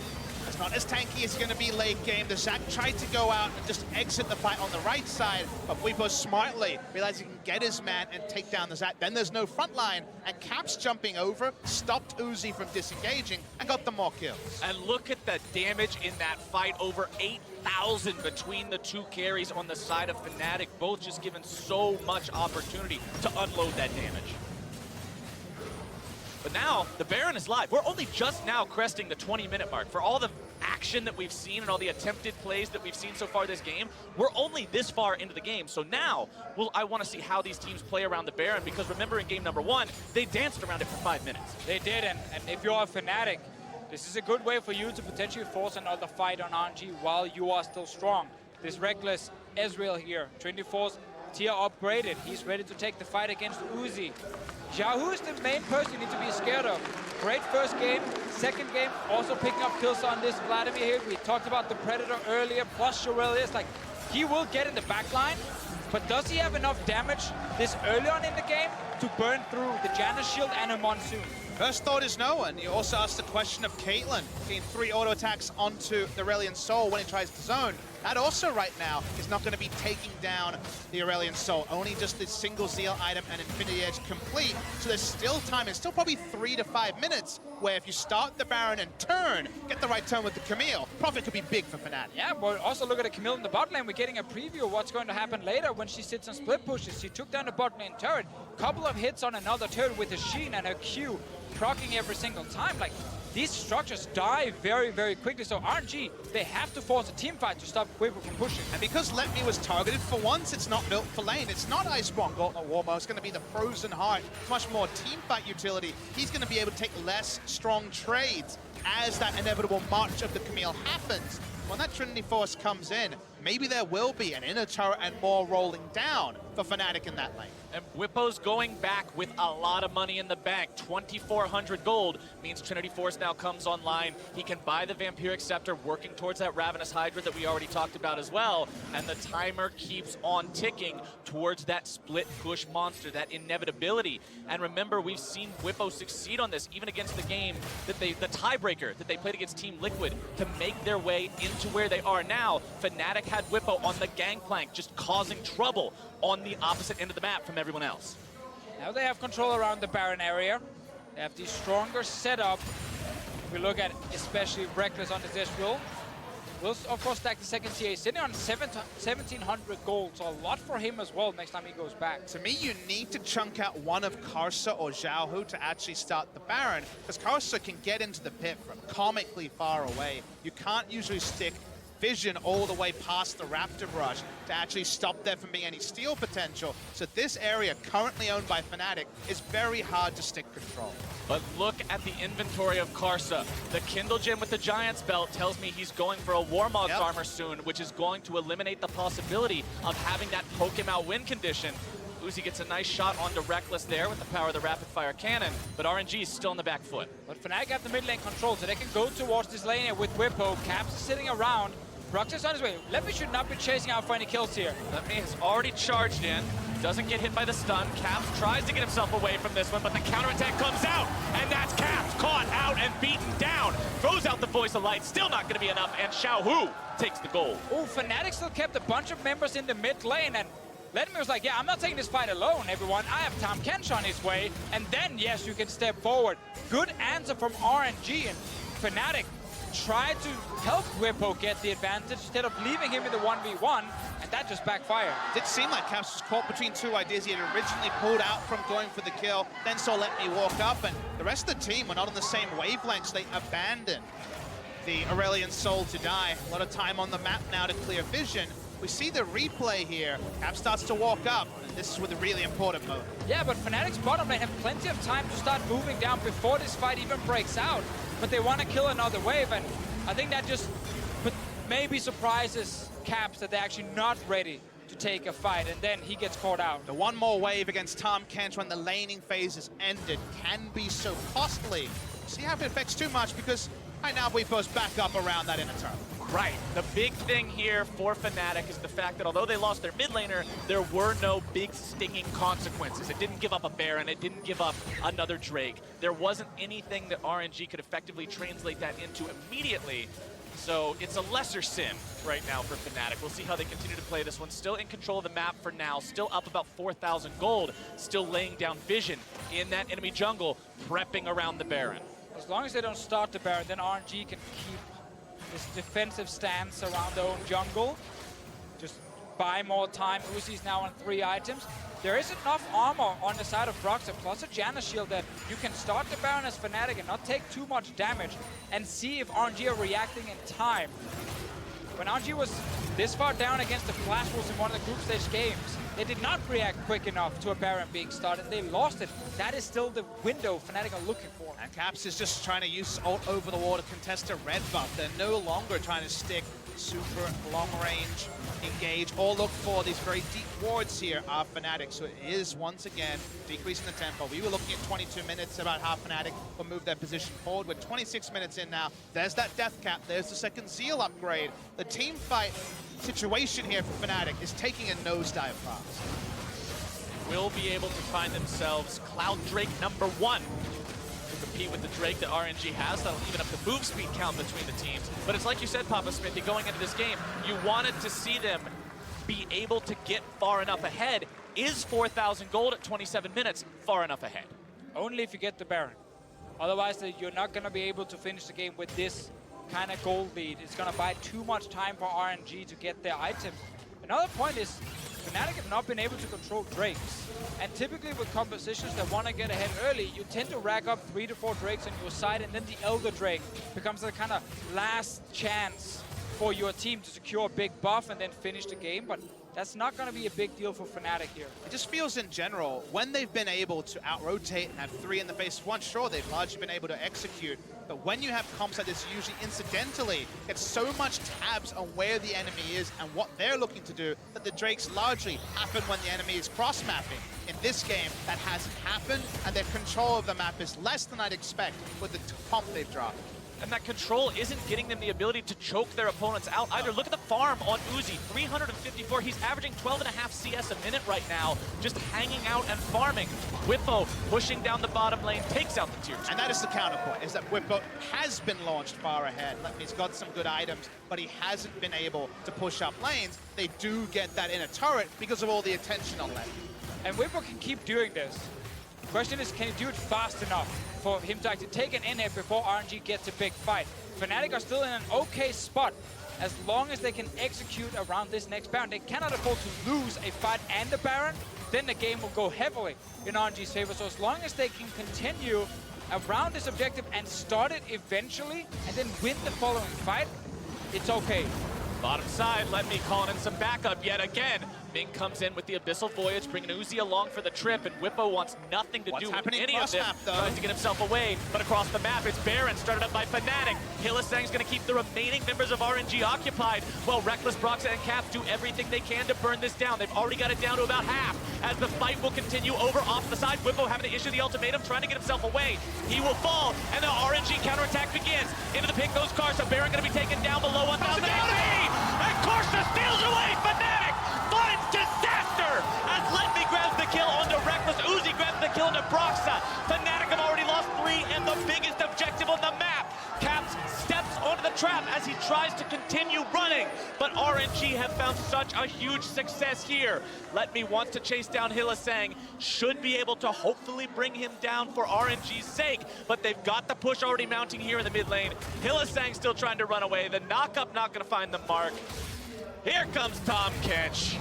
it's not as tanky as going to be late game. The Zac tried to go out and just exit the fight on the right side, but Whippo smartly realized he can get his man and take down the Zac. Then there's no front line, and Caps jumping over stopped Uzi from disengaging and got them more kills. And look at the damage in that fight, over 8,000 between the two carries on the side of Fnatic, both just given so much opportunity to unload that damage. But now, the Baron is live. We're only just now cresting the 20-minute mark. For all the action that we've seen and all the attempted plays that we've seen so far this game, we're only this far into the game. So now, I want to see how these teams play around the Baron, because remember in game number 1, they danced around it for 5 minutes. They did, and if you're a Fnatic, this is a good way for you to potentially force another fight on RNG while you are still strong. This Reckless Ezreal here, 24's tier upgraded. He's ready to take the fight against Uzi. Xiaohu is the main person you need to be scared of. Great first game, second game, also picking up kills on this Vladimir here. We talked about the Predator earlier, plus Shurelia's. Like, he will get in the back line, but does he have enough damage this early on in the game to burn through the Janus shield and a Monsoon? First thought is no one. You also asked the question of Caitlyn getting 3 auto attacks onto the Aurelion Sol when he tries to zone. That also right now is not going to be taking down the Aurelion Sol. Only just the single Zeal item and Infinity Edge complete. So there's still time. It's still probably 3 to 5 minutes where if you start the Baron and turn, get the right turn with the Camille, profit could be big for Fnatic. Yeah, but also look at the Camille in the bot lane. We're getting a preview of what's going to happen later when she sits on split pushes. She took down the bot lane turret. Couple of hits on another turret with a Sheen and her Q proccing every single time. Like, these structures die very, very quickly. So RNG, they have to force a team fight to stop Whippo from pushing. And because Let Me was targeted, for once it's not built for lane. It's not Iceborne Gauntlet Warmo, it's going to be the Frozen Heart. It's much more team fight utility. He's going to be able to take less strong trades as that inevitable march of the Camille happens. When that Trinity Force comes in, maybe there will be an inner turret and more rolling down for Fnatic in that lane. And Whippo's going back with a lot of money in the bank. 2,400 gold means Trinity Force now comes online. He can buy the Vampiric Scepter, working towards that Ravenous Hydra that we already talked about as well. And the timer keeps on ticking towards that split push monster, that inevitability. And remember, we've seen Whippo succeed on this, even against the game that the tiebreaker that they played against Team Liquid to make their way into where they are now. Fnatic had Whippo on the gangplank, just causing trouble on the opposite end of the map from everyone else. Now they have control around the Baron area. They have the stronger setup. If we look at especially Reckless on the Zestral, will of course stack the second CA, sitting on 1,700 gold, so a lot for him as well next time he goes back. To me, you need to chunk out one of Karsa or Xiaohu to actually start the Baron, because Karsa can get into the pit from comically far away. You can't usually stick vision all the way past the Raptor Brush to actually stop there from being any steal potential. So this area, currently owned by Fnatic, is very hard to stick control. But look at the inventory of Karsa. The Kindle Gem with the Giant's Belt tells me he's going for a Warmog's armor soon, which is going to eliminate the possibility of having that poke him out win condition. Uzi gets a nice shot onto Reckless there with the power of the rapid fire cannon, but RNG is still on the back foot. But Fnatic have the mid lane control, so they can go towards this lane here with Whippo. Caps is sitting around. Brux is on his way. Lemmy should not be chasing out for any kills here. Lemmy has already charged in, doesn't get hit by the stun. Caps tries to get himself away from this one, but the counterattack comes out, and that's Caps caught out and beaten down. Throws out the Voice of Light, still not gonna be enough, and Xiaohu takes the gold. Oh, Fnatic still kept a bunch of members in the mid lane, and Lemmy was like, yeah, I'm not taking this fight alone, everyone. I have Tom Kench on his way, and then, yes, you can step forward. Good answer from RNG, and Fnatic tried to help Whippo get the advantage instead of leaving him in the 1v1, and that just backfired. It did seem like Caps was caught between two ideas. He had originally pulled out from going for the kill, then saw Let Me walk up, and the rest of the team were not on the same wavelengths. They abandoned the Aurelion Soul to die. A lot of time on the map now to clear vision. We see the replay here. Cap starts to walk up, and this is with a really important move. Yeah, but Fnatic's bottom lane have plenty of time to start moving down before this fight even breaks out. But they want to kill another wave, and I think that just maybe surprises Caps that they're actually not ready to take a fight, and then he gets caught out. The one more wave against Tom Kench when the laning phase is ended can be so costly. See how it affects too much, because right now we post back up around that inner turret. Right. The big thing here for Fnatic is the fact that although they lost their mid laner, there were no big stinging consequences. It didn't give up a Baron, it didn't give up another Drake. There wasn't anything that RNG could effectively translate that into immediately. So it's a lesser sin right now for Fnatic. We'll see how they continue to play this one. Still in control of the map for now, still up about 4,000 gold, still laying down vision in that enemy jungle, prepping around the Baron. As long as they don't start the Baron, then RNG can keep this defensive stance around their own jungle. Just buy more time. Uzi's now on 3 items. There is enough armor on the side of Broxer, plus a Janna shield, that you can start the Baron as Fnatic and not take too much damage, and see if RNG are reacting in time. When RNG was this far down against the Flash Wolves in one of the group stage games, they did not react quick enough to a Baron being started. They lost it. That is still the window Fnatic are looking for. And Caps is just trying to use ult over the wall to contest a red buff. They're no longer trying to stick super long range, engage, or look for these very deep wards here are Fnatic. So it is once again decreasing the tempo. We were looking at 22 minutes, about how Fnatic will move their position forward. We're 26 minutes in now. There's that death cap. There's the second Zeal upgrade. The team fight situation here for Fnatic is taking a nosedive fast. Will be able to find themselves Cloud Drake #1 to compete with the Drake that RNG has. That'll even up the move speed count between the teams. But it's like you said, Papa Smithy, going into this game, you wanted to see them be able to get far enough ahead. Is 4,000 gold at 27 minutes far enough ahead? Only if you get the Baron. Otherwise, you're not going to be able to finish the game with this kind of gold lead. It's going to buy too much time for RNG to get their items. Another point is, Fnatic have not been able to control Drakes. And typically with compositions that want to get ahead early, you tend to rack up 3 to 4 Drakes on your side, and then the Elder Drake becomes the kind of last chance for your team to secure a big buff and then finish the game. But that's not going to be a big deal for Fnatic here. It just feels in general, when they've been able to out-rotate and have 3 in the face of 1, sure, they've largely been able to execute. But when you have comps like this, usually incidentally, get so much tabs on where the enemy is and what they're looking to do, that the Drakes largely happen when the enemy is cross-mapping. In this game, that hasn't happened, and their control of the map is less than I'd expect with the comp they've dropped. And that control isn't getting them the ability to choke their opponents out either. Look at the farm on Uzi, 354. He's averaging 12.5 CS a minute right now, just hanging out and farming. Whippo pushing down the bottom lane, takes out the tier 2. And that is the counterpoint, is that Whippo has been launched far ahead. He's got some good items, but he hasn't been able to push up lanes. They do get that in a turret because of all the attention on lane. And Whippo can keep doing this. The question is, can he do it fast enough for him to actually take an inhib before RNG gets a big fight? Fnatic are still in an okay spot as long as they can execute around this next Baron. They cannot afford to lose a fight and a Baron, then the game will go heavily in RNG's favor. So as long as they can continue around this objective and start it eventually and then win the following fight, it's okay. Bottom side, let me call in some backup yet again. Ming comes in with the Abyssal Voyage, bringing Uzi along for the trip, and Whippo wants nothing to do with any of this. Tries to get himself away, but across the map, it's Baron, started up by Fnatic. Hylissang's going to keep the remaining members of RNG occupied, while Reckless, Broxah, and Caps do everything they can to burn this down. They've already got it down to about half, as the fight will continue over off the side. Whippo having to issue the ultimatum, trying to get himself away. He will fall, and the RNG counterattack begins. Into the pit goes Karsa. Baron going to be taken down below 1,000 HP, and Karsa steals away. Fnatic finds disaster as Letme grabs the kill onto Reckless. Uzi grabs the kill onto Broxah. Fnatic have already lost 3 and the biggest objective on the map. Caps steps onto the trap as he tries to continue running, but RNG have found such a huge success here. Letme wants to chase down Hylissang, should be able to hopefully bring him down for RNG's sake, but they've got the push already mounting here in the mid lane. Hylissang still trying to run away. The knock-up not going to find the mark. Here comes Tom Kench.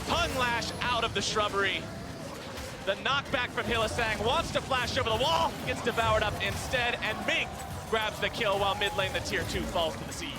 Tongue lash out of the shrubbery. The knockback from Hylissang wants to flash over the wall, gets devoured up instead, and Ming grabs the kill while mid lane the tier 2 falls to the siege.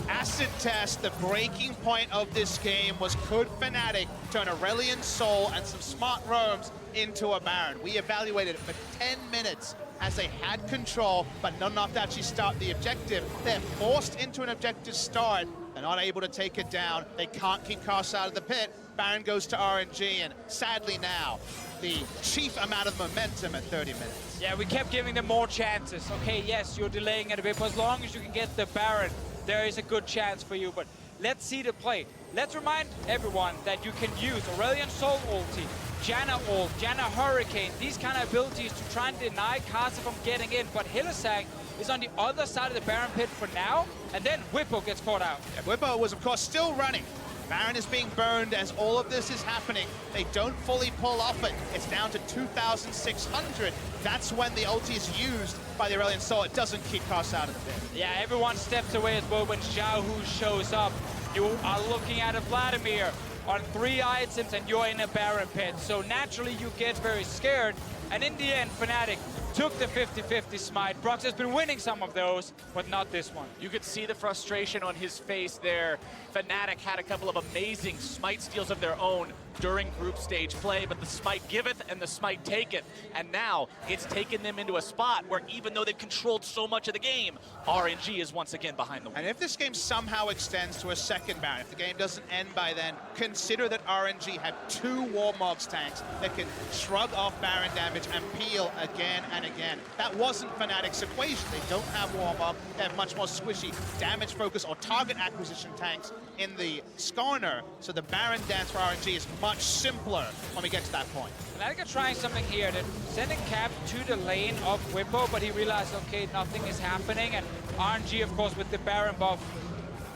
The acid test, the breaking point of this game was, could Fnatic turn Aurelion Sol and some smart roams into a Baron? We evaluated it for 10 minutes as they had control, but not enough to actually start the objective. They're forced into an objective start. They're not able to take it down. They can't keep Karsa out of the pit. Baron goes to RNG, and sadly now, the chief amount of momentum at 30 minutes. Yeah, we kept giving them more chances. Okay, yes, you're delaying it a bit, but as long as you can get the Baron, there is a good chance for you. But let's see the play. Let's remind everyone that you can use Aurelion Sol ulti, Janna ult, Janna Hurricane, these kind of abilities to try and deny Karsa from getting in. But Hylissang is on the other side of the Baron pit for now, and then Whippo gets caught out. Yeah, Whippo was, of course, still running. Baron is being burned as all of this is happening. They don't fully pull off it. It's down to 2,600. That's when the ulti is used by the Aurelion Sol. It doesn't keep Karsa out of the pit. Yeah, everyone steps away as well when Xiaohu shows up. You are looking at a Vladimir on 3 items and you're in a Baron pit. So naturally you get very scared. And in the end, Fnatic took the 50-50 smite. Brox has been winning some of those, but not this one. You could see the frustration on his face there. Fnatic had a couple of amazing smite steals of their own during group stage play, but the smite giveth and the smite taketh. And now it's taken them into a spot where even though they've controlled so much of the game, RNG is once again behind the wheel. And if this game somehow extends to a second Baron, if the game doesn't end by then, consider that RNG have 2 Warmogs tanks that can shrug off Baron damage and peel again and again. That wasn't Fnatic's equation. They don't have Warmog. They have much more squishy damage focus or target acquisition tanks in the Skarner. So the Baron dance for RNG is much simpler when we get to that point. Fnatic are trying something here. They're sending Cap to the lane of Whippo, but he realized, okay, nothing is happening. And RNG, of course, with the Baron buff,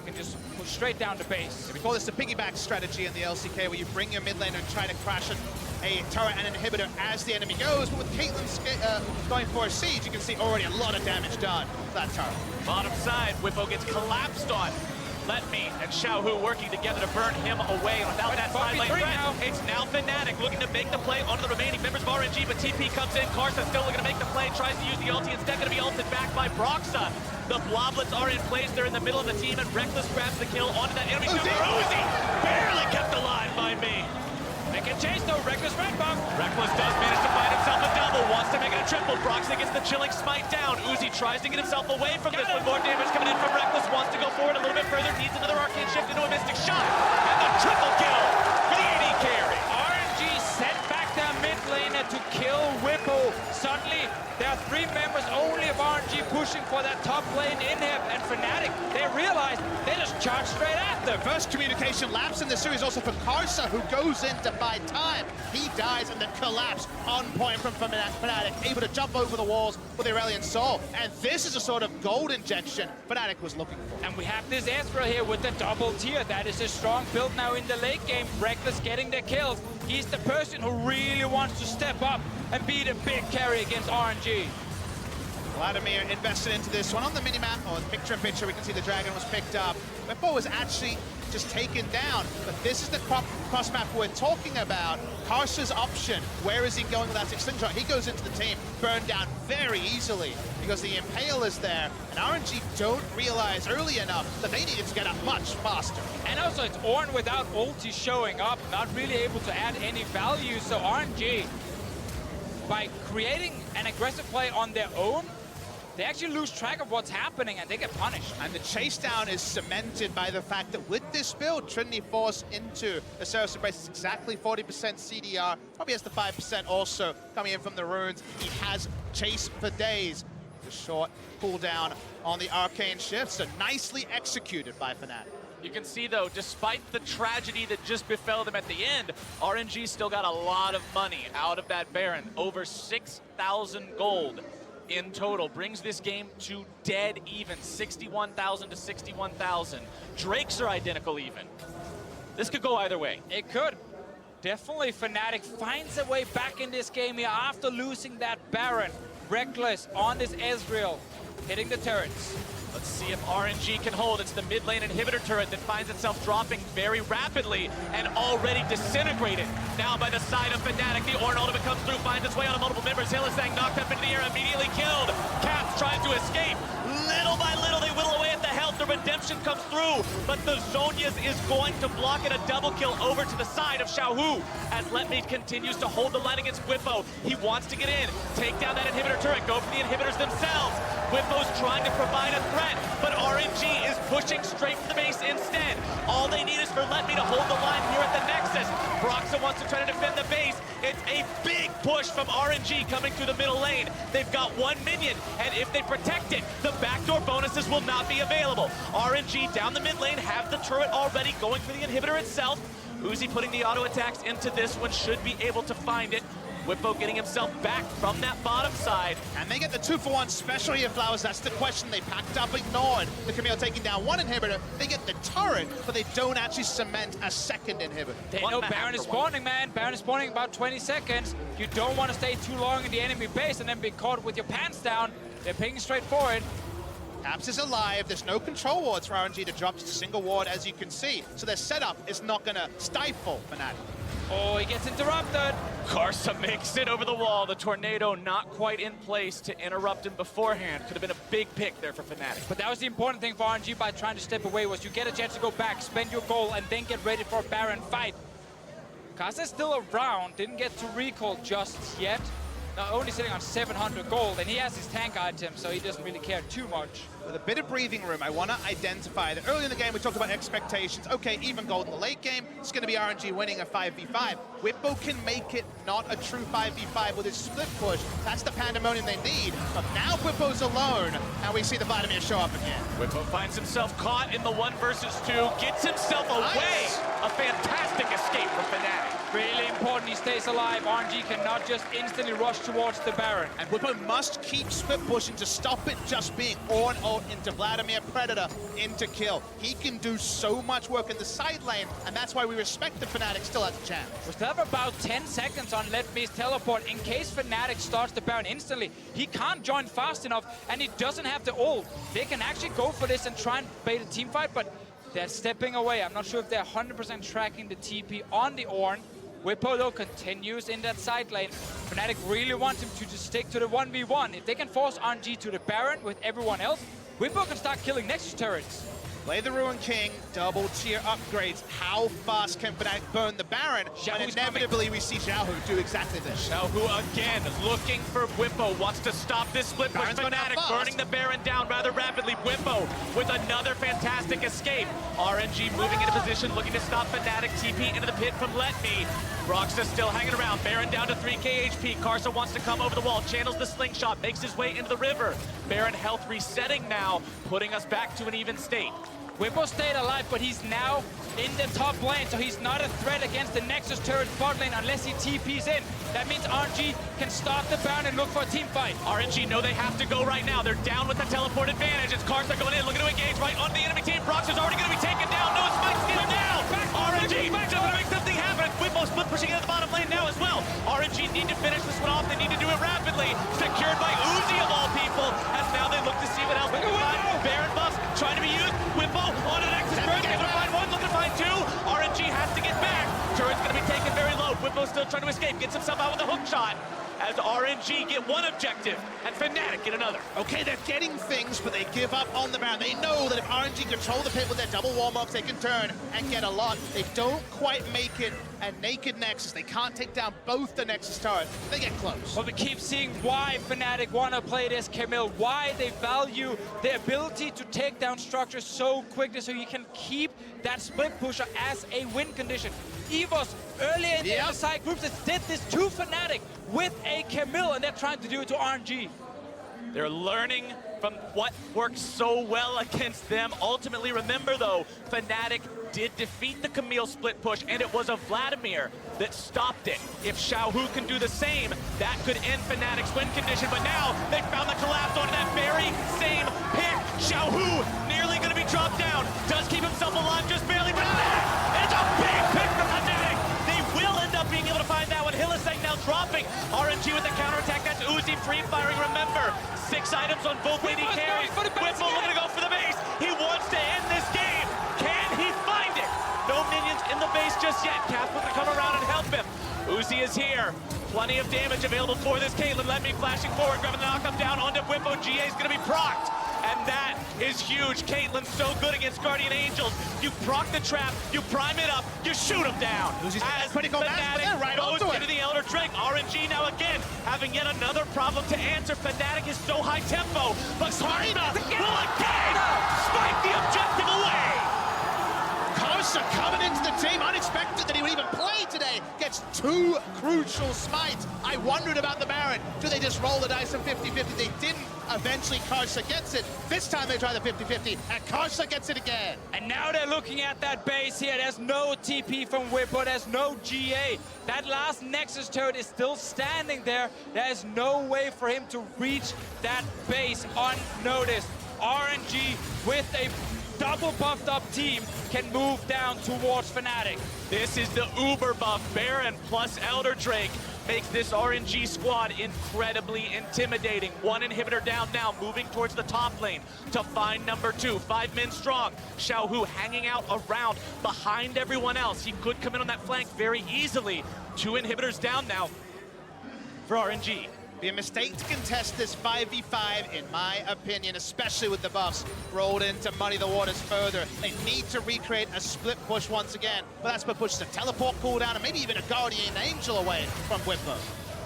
can just push straight down the base. Yeah, we call this the piggyback strategy in the LCK, where you bring your mid laner and try to crash a turret and an inhibitor as the enemy goes. But with Caitlyn going for a siege, you can see already a lot of damage done to that turret. Bottom side, Whippo gets collapsed on. Let Me and Xiaohu working together to burn him away without that side lane threat. It's now Fnatic looking to make the play onto the remaining members of RNG, but TP comes in. Karsa still looking to make the play, tries to use the ulti, instead going to be ulted back by Broxa. The Bloblets are in place, they're in the middle of the team, and Reckless grabs the kill onto that enemy. Uzi barely kept alive by me. They can chase though, Reckless red buff. Reckless does manage to find himself a double, wants to make it a triple. Broxa gets the chilling smite down. Uzi tries to get himself away from this with more damage coming in from Reckless, wants to go forward a little bit further, needs another arcane shift into a mystic shot, and the triple kill for the AD carry. RNG sent back their mid laner to kill Whippo. Suddenly, there are 3 members only of RNG pushing for that top lane inhib, and Fnatic, they realized they just charged straight at them. First communication lapse in the series also for Karsa, who goes in to buy time. He dies and then collapse on point from Fnatic, able to jump over the walls with the Aurelion Soul. And this is a sort of gold injection Fnatic was looking for. And we have this Ezreal here with the double tier. That is a strong build now in the late game. Reckless getting the kills. He's the person who really wants to step up and be the big carry against RNG. Vladimir invested into this one. On the minimap, or picture-in-picture, we can see the dragon was picked up. Whippo was actually just taken down, but this is the cross map we're talking about. Karsa's option, where is he going with that slingshot? He goes into the team, burned down very easily because the Impale is there, and RNG don't realize early enough that they needed to get up much faster. And also it's Ornn without ulti showing up, not really able to add any value, so RNG, by creating an aggressive play on their own, they actually lose track of what's happening and they get punished. And the chase down is cemented by the fact that with this build, Trinity Force into the Ceros Embrace is exactly 40% CDR, probably has the 5% also coming in from the runes. He has chase for days. The short cooldown on the arcane shift, so nicely executed by Fnatic. You can see, though, despite the tragedy that just befell them at the end, RNG still got a lot of money out of that Baron. Over 6,000 gold in total. Brings this game to dead even. 61,000 to 61,000. Drakes are identical even. This could go either way. It could. Definitely Fnatic finds a way back in this game here after losing that Baron. Reckless on this Ezreal, hitting the turrets. Let's see if RNG can hold. It's the mid lane inhibitor turret that finds itself dropping very rapidly and already disintegrated. Now by the side of Fnatic, the Ornn ultimate comes through, finds its way on multiple members. Hylissang knocked up into the air, immediately killed. Caps tries to escape. Little by little, they whittle away at the health. The redemption comes through, but the Zhonya's is going to block it. A double kill over to the side of Xiaohu as Letmead continues to hold the line against Whippo. He wants to get in, take down that inhibitor turret, go for the inhibitors themselves. Whippo's trying to provide a threat, but RNG is pushing straight for the base instead. All they need is for Letmead to hold the line here at the Nexus. Broxa wants to try to defend the base. It's a big push from RNG coming through the middle lane. They've got one minion, and if they protect it, the backdoor bonuses will not be available. RNG down the mid lane have the turret already going for the inhibitor itself. Uzi putting the auto attacks into this one, should be able to find it. Whippo getting himself back from that bottom side. And they get the 2-for-1 special here, Flowers. That's the question they packed up, ignored. The Camille taking down one inhibitor. They get the turret, but they don't actually cement a second inhibitor. They know Baron is spawning, man. Baron is spawning about 20 seconds. You don't want to stay too long in the enemy base and then be caught with your pants down. They're pinging straight for it. Caps is alive. There's no control wards for RNG to drop just a single ward, as you can see. So their setup is not going to stifle Fnatic. Oh, he gets interrupted. Karsa makes it over the wall. The tornado not quite in place to interrupt him beforehand. Could have been a big pick there for Fnatic. But that was the important thing for RNG by trying to step away, was you get a chance to go back, spend your goal, and then get ready for a Baron fight. Karsa's still around, didn't get to recall just yet. Now only sitting on 700 gold, and he has his tank item, so he doesn't really care too much. With a bit of breathing room, I want to identify that early in the game we talked about expectations. Okay, even gold in the late game, it's going to be RNG winning a 5v5. Whippo can make it not a true 5v5 with his split push. That's the pandemonium they need. But now Whippo's alone, and we see the Vladimir show up again. Whippo finds himself caught in the 1 versus 2, gets himself away. Nice. A fantastic escape from Fnatic. Really important he stays alive. RNG cannot just instantly rush towards the Baron. And Whippo must keep split pushing to stop it just being Ornn ult into Vladimir, Predator into kill. He can do so much work in the side lane, and that's why we respect the Fnatic still has a chance. We still have about 10 seconds on Letme's teleport. In case Fnatic starts the Baron instantly, he can't join fast enough, and he doesn't have the ult. They can actually go for this and try and bait a team fight, but They're stepping away. I'm not sure if they're 100% tracking the TP on the Ornn. Whippo, though, continues in that side lane. Fnatic really wants him to just stick to the 1v1. If they can force RNG to the Baron with everyone else, Whippo can start killing Nexus turrets. Play the Ruin King, double tier upgrades. How fast can Fnatic burn the Baron? And inevitably we see Xiaohu do exactly this. Xiaohu again looking for Whippo, wants to stop this split push. Fnatic burning the Baron down rather rapidly. Whippo with another fantastic escape. RNG moving into position, looking to stop Fnatic. TP into the pit from Let Me. Broxah still hanging around. Baron down to 3k HP. Karsa wants to come over the wall, channels the slingshot, makes his way into the river. Baron health resetting now, putting us back to an even state. Whippo stayed alive, but he's now in the top lane, so he's not a threat against the Nexus turret bot lane unless he TPs in. That means RNG can stop the Baron and look for a team fight. RNG know they have to go right now. They're down with the teleport advantage. It's Karsa going in, looking to engage right on the enemy team. Broxah's already going to be taken down. No, Spike's stealing now. RNG just going to make something happen. Whippo split pushing into the bottom lane now as well. RNG need to finish this one off. They need to do it rapidly. Secured by Uzi of all people, as now they look to see what else they can find. Baron buffs trying to be used. Whippo on an Nexus turret. Able to find one, looking to find two. RNG has to get back. Turret's going to be taken very low. Whippo still trying to escape. Gets himself out with a hook shot. As RNG get one objective and Fnatic get another. Okay, they're getting things, but they give up on the Baron. They know that if RNG control the pit with their double warm-ups, they can turn and get a lot. They don't quite make it a naked Nexus. They can't take down both the Nexus turrets. They get close. But we keep seeing why Fnatic want to play this Camille, why they value the ability to take down structures so quickly so you can keep that split pusher as a win condition. EVOS earlier in the MSI groups that did this to Fnatic with a Camille, and they're trying to do it to RNG. They're learning from what worked so well against them. Ultimately, remember though, Fnatic did defeat the Camille split push, and it was a Vladimir that stopped it. If Xiaohu can do the same, that could end Fnatic's win condition, but now they found the collapse on that very same pick. Xiaohu nearly going to be dropped down, does keep himself alive just barely, but it's a big pick from Fnatic. They will end up being able to find that one. Hillisang now dropping. RNG with the counterattack, that's Uzi free firing, remember. 6 items on both lady carries. Whippo looking to go for the base. He wants to end this game. Can he find it? No minions in the base just yet. Cass looking to come around and help him. Uzi is here. Plenty of damage available for this Caitlyn. Let me flashing forward, grabbing the knockup down onto Whippo. GA is going to be procced. And that is huge. Caitlyn so good against Guardian Angels. You proc the trap, you prime it up, you shoot him down. Uzi's as critical Fnatic right goes onto into the Elder Drake. RNG now again having yet another problem to answer. Fnatic is so high tempo, but Karsa will again spike the objective away. Karsa coming into the team, unexpected that he would even play today, gets 2 crucial smites. I wondered about the Baron. Do they just roll the dice on 50-50? They didn't. Eventually Karsa gets it. This time they try the 50-50, and Karsa gets it again. And now they're looking at that base here. There's no TP from Whippo, there's no GA. That last Nexus turret is still standing there. There's no way for him to reach that base unnoticed. RNG with a double buffed up team can move down towards Fnatic. This is the uber buff. Baron plus Elder Drake makes this RNG squad incredibly intimidating. 1 inhibitor down now, moving towards the top lane to find number 2. 5 men strong. Xiaohu hanging out around behind everyone else. He could come in on that flank very easily. 2 inhibitors down now for RNG. Be a mistake to contest this 5v5, in my opinion, especially with the buffs rolled in to muddy the waters further. They need to recreate a split push once again, but that split push is a teleport cooldown and maybe even a Guardian Angel away from Whippo.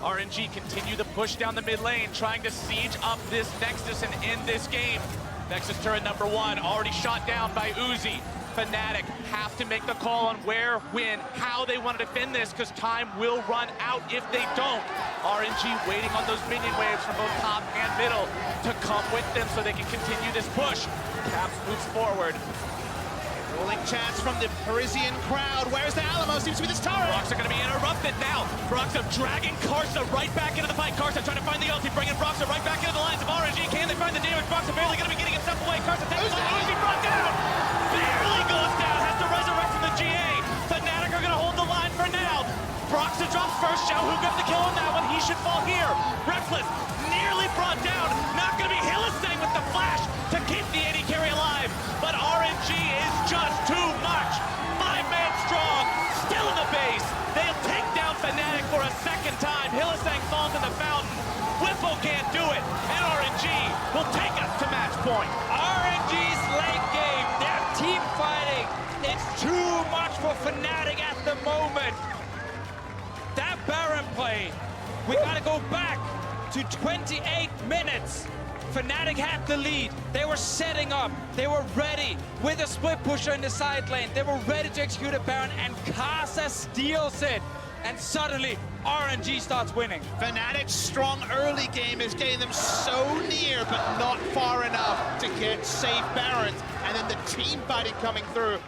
RNG continue to push down the mid lane, trying to siege up this Nexus and end this game. Nexus turret number 1 already shot down by Uzi. Fnatic have to make the call on where, when, how they want to defend this, because time will run out if they don't. RNG waiting on those minion waves from both top and middle to come with them so they can continue this push. Caps moves forward. Rolling chants from the Parisian crowd. Where's the Alamo? Seems to be this turret. Broxah going to be interrupted now. Broxah dragging Karsa right back into the fight. Karsa trying to find the ulti, bringing Broxah right back into the lines of RNG. Can they find the damage? Broxah barely going to be getting himself away. Karsa takes the Uzi brought down. Barely goes down. Has to resurrect from the GA. Fnatic are going to hold the line for now. Broxah drops first. Xiaohu gets the kill on that one. He should fall here. Reckless nearly brought down. Not going to be Hillisang with the flash to keep the AD carry alive. But RNG is just point. RNG's late game, their team fighting, it's too much for Fnatic at the moment. That Baron play, we gotta go back to 28 minutes. Fnatic had the lead. They were setting up. They were ready with a split pusher in the side lane. They were ready to execute a Baron, and Kasa steals it. And suddenly, RNG starts winning. Fnatic's strong early game is getting them so near, but not far enough to get safe Barons. And then the team fighting coming through.